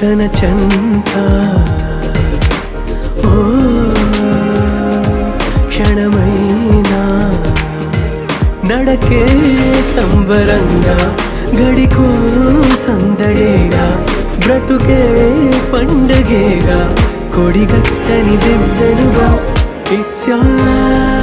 తన చెంత ఓ క్షణమైనా నడకే సంబరంగా గడికో సందడేగా బ్రతుకే పండగేగా కొడిగట్టని దివ్వెనుగా It's your life